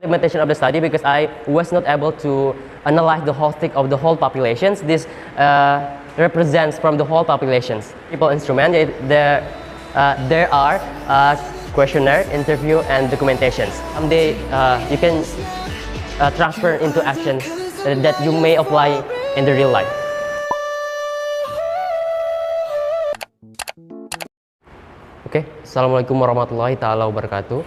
Implementation of the study, because I was not able to analyze the holistic of the whole populations. This represents from the whole populations. People instrument, there are questionnaire, interview, and documentations. Someday you can transfer into actions that you may apply in the real life. Oke, Assalamualaikum warahmatullahi taala wabarakatuh.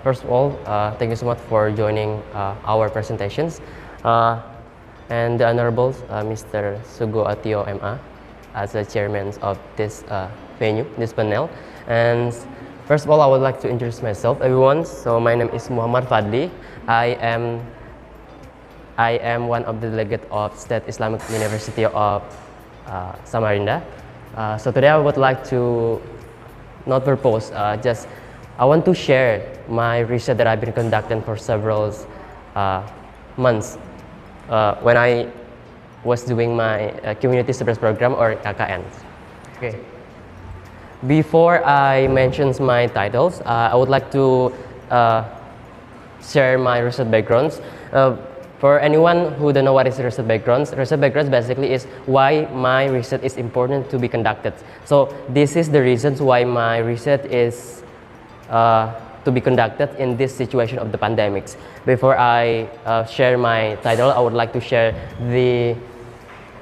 First of all, thank you so much for joining our presentations, and the Honorable Mr. Sugo Atio MA as the chairman of this venue, this panel. And first of all, I would like to introduce myself, everyone. So my name is Muhammad Fadli. I am one of the delegate of State Islamic University of Samarinda. So today I would like to not propose, just I want to share my research that I've been conducting for several months when I was doing my community service program, or KKN. Okay. Before I mention my titles, I would like to share my research backgrounds. For anyone who don't know what is research backgrounds basically is why my research is important to be conducted. So this is the reasons why my research is to be conducted in this situation of the pandemics. Before I share my title, I would like to share the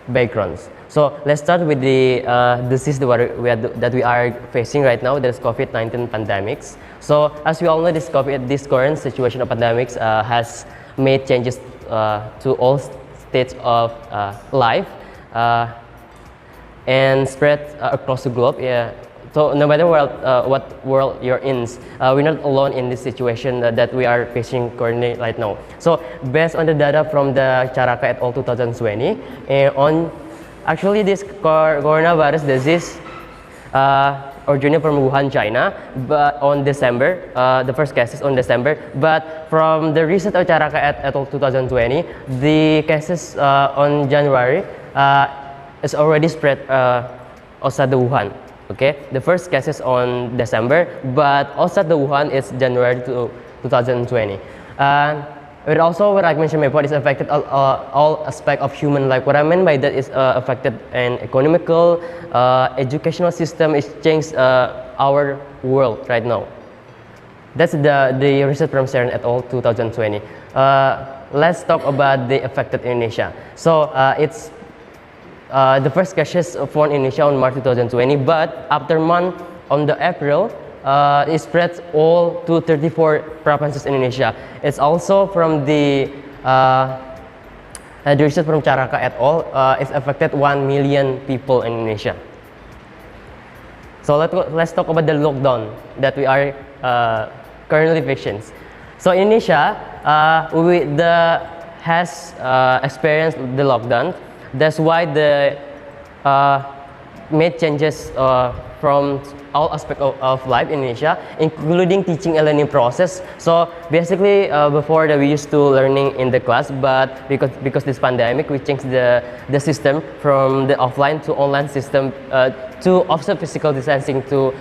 backgrounds. So let's start with the disease that we are facing right now. That is COVID-19 pandemics. So as we all know, this current situation of pandemics has made changes to all states of life and spread across the globe. Yeah. So no matter what world you're in, we're not alone in this situation that we are facing currently right now. So based on the data from the Caraka et al. 2020, actually this coronavirus disease originated from Wuhan, China, but on December, the first cases on December. But from the research of Caraka et al. 2020, the cases on January is already spread outside the Wuhan. Okay, the first cases on December, but outside the Wuhan is January 2020. It also, what I mentioned before, is affected all aspects of human life. What I mean by that is affected an economical, educational system. It's changed our world right now. That's the research from CERN et al. 2020. Let's talk about the affected Indonesia. So it's the first cases found in Indonesia on March 2020, but after month on the April, it spreads all to 34 provinces in Indonesia. It's also from the research from Caraka et al. It's affected 1 million people in Indonesia. So let's talk about the lockdown that we are currently facing. So Indonesia has experienced the lockdown. That's why the made changes from all aspects of life in Indonesia, including teaching and learning process. So basically, before that we used to learning in the class, but because this pandemic, we changed the system from the offline to online system to observe physical distancing to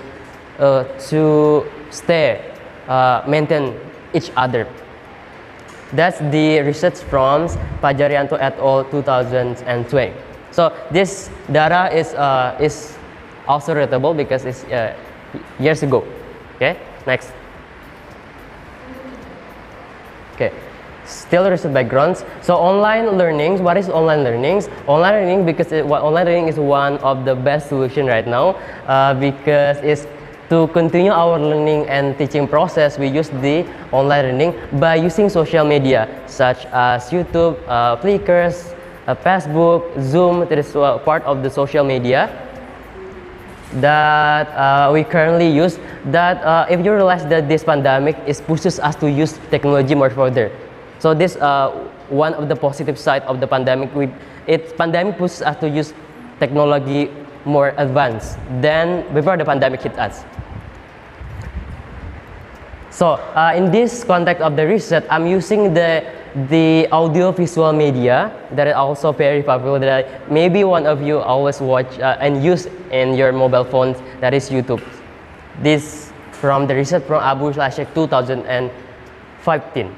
maintain each other. That's the research from Pajarianto et al. 2020. So this data is also relatable because it's years ago. Okay, next. Okay, still research backgrounds. So online learnings. What is online learnings? Online learning, because online learning is one of the best solution right now because it's to continue our learning and teaching process. We use the online learning by using social media such as YouTube, Flickr, Facebook, Zoom. That is part of the social media that we currently use. That if you realize that this pandemic pushes us to use technology more further. So this one of the positive side of the pandemic. Pandemic pushes us to use technology more advanced than before the pandemic hit us. So in this context of the research, I'm using the audio visual media that is also very popular, that maybe one of you always watch and use in your mobile phones, that is YouTube. This from the research from Abu Lashek 2015.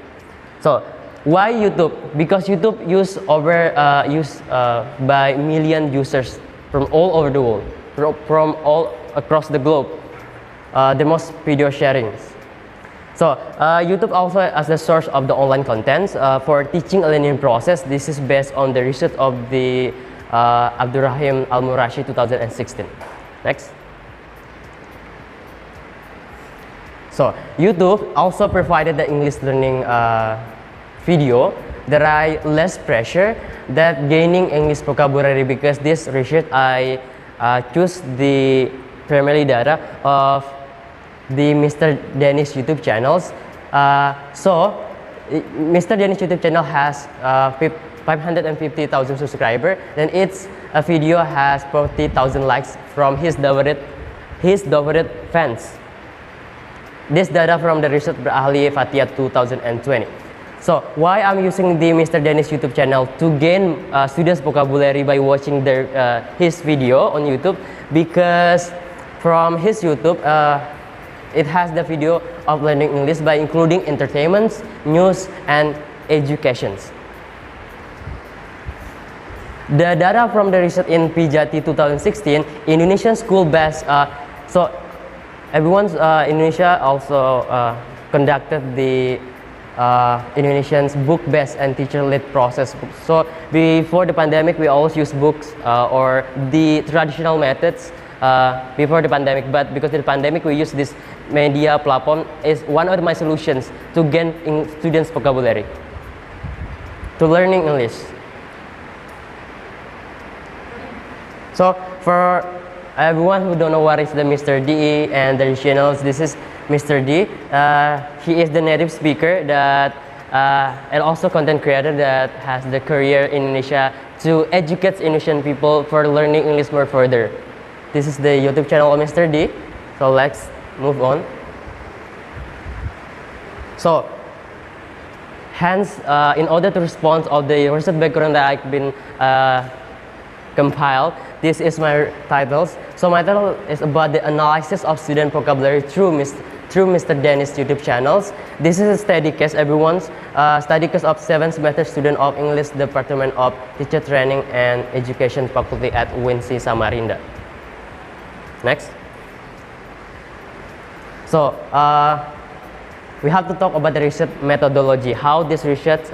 So why YouTube? Because YouTube used by million users from all over the world, from all across the globe. The most video sharings. So YouTube also as the source of the online contents for teaching and learning process. This is based on the research of the Abdurrahim Al-Murashi 2016. Next. So YouTube also provided the English learning video. There are less pressure that gaining English vocabulary, because this research I choose the primarily data of the Mr. Dennis YouTube channels. So Mr. Dennis YouTube channel has 550,000 subscribers, and its video has 40,000 likes from his devoted fans. This data from the research Ahli Fatia 2020. So why I'm using the Mr. Dennis YouTube channel to gain students vocabulary by watching his video on YouTube, because from his YouTube it has the video of learning English by including entertainments, news, and educations. The data from the research in Pijati 2016, Indonesian school-based, so everyone's Indonesia also conducted the Indonesian's book-based and teacher-led process. So before the pandemic, we always use books or the traditional methods before the pandemic, but because of the pandemic, we use this media platform is one of my solutions to gain students vocabulary, to learning English. So for everyone who don't know what is the Mr. D and the channels, this is Mr. D. He is the native speaker that and also content creator that has the career in Indonesia to educate Indonesian people for learning English more further. This is the YouTube channel of Mr. D. So let's move on. So hence, in order to respond of the research background that I've been compiled, this is my titles. So my title is about the analysis of student vocabulary through Mr. Dennis YouTube channels. This is a study case, everyone's study case of 7th semester student of English Department of Teacher Training and Education Faculty at UNC Samarinda. Next. So we have to talk about the research methodology, how this research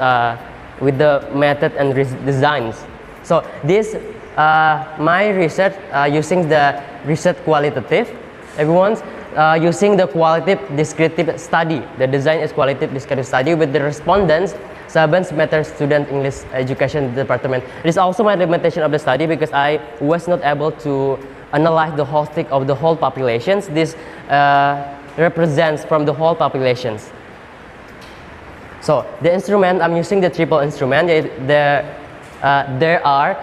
with the method and designs. So this my research using the research qualitative. Everyone's using the qualitative descriptive study. The design is qualitative descriptive study with the respondents 7th semester student English Education Department. It is also my limitation of the study because I was not able to analyze the holistic of the whole populations. This represents from the whole populations. So the instrument, I'm using the triple instrument. There are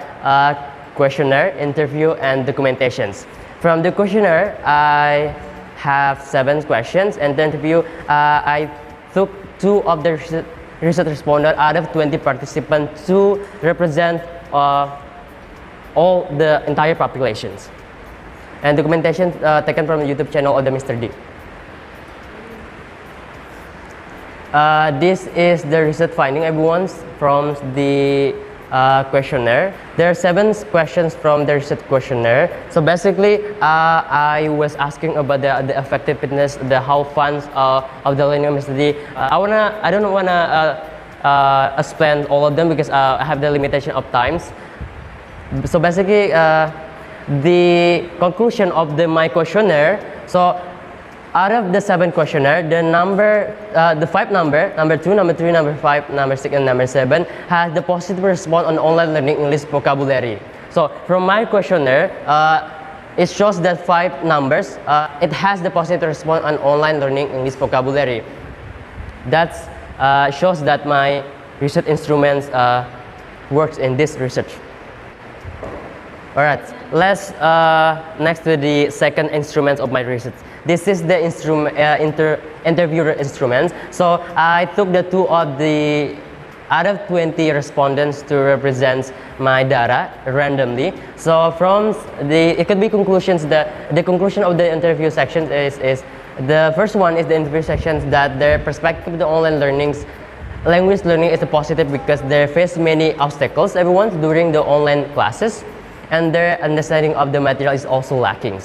questionnaire, interview, and documentations. From the questionnaire, I have 7 questions, and the interview, I took 2 of the research respondents out of 20 participants to represent all the entire populations. And documentation taken from the YouTube channel of the Mr. D. This is the research finding, everyone, from the questionnaire. There are 7 questions from the research questionnaire. So basically, I was asking about the effectiveness, the how fun of the learning of Mr. D. I don't wanna explain all of them because I have the limitation of times. So basically, the conclusion of my questionnaire. So out of the 7 questionnaire, the 5 number 2, number 3, number 5, number 6, and number 7 has the positive response on online learning English vocabulary. So from my questionnaire, it shows that 5 numbers, it has the positive response on online learning English vocabulary. That shows that my research instruments works in this research. All right, let's next to the second instruments of my research. This is the interviewer instruments. So I took the 2 of the out of 20 respondents to represent my data randomly. So from it could be conclusions. The conclusion of the interview section is The first one is the intersections that their perspective of the online learnings. Language learning is a positive because they face many obstacles, everyone, during the online classes, and their understanding of the material is also lacking.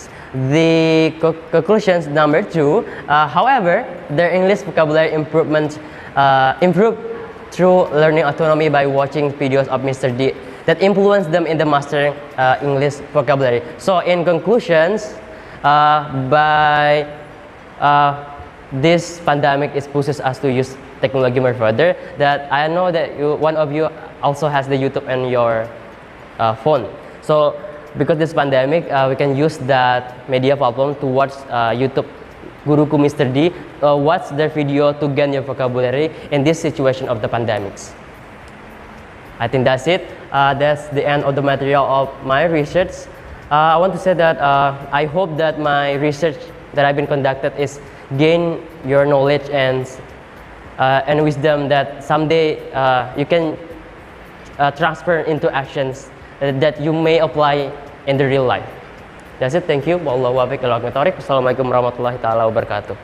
The conclusions number 2, however, their English vocabulary improvement improved through learning autonomy by watching videos of Mr. D that influenced them in the mastering English vocabulary. So in conclusions, by this pandemic pushes us to use technology more further. That I know that one of you also has the YouTube on your phone. So because this pandemic, we can use that media platform to watch YouTube Guruku Mr. D, watch their video to gain your vocabulary in this situation of the pandemics. I think that's it. That's the end of the material of my research. I want to say that I hope that my research that I've been conducted is gain your knowledge and wisdom that someday you can transfer into actions that you may apply in the real life. That's it. Thank you. Wassalamualaikum warahmatullahi wabarakatuh.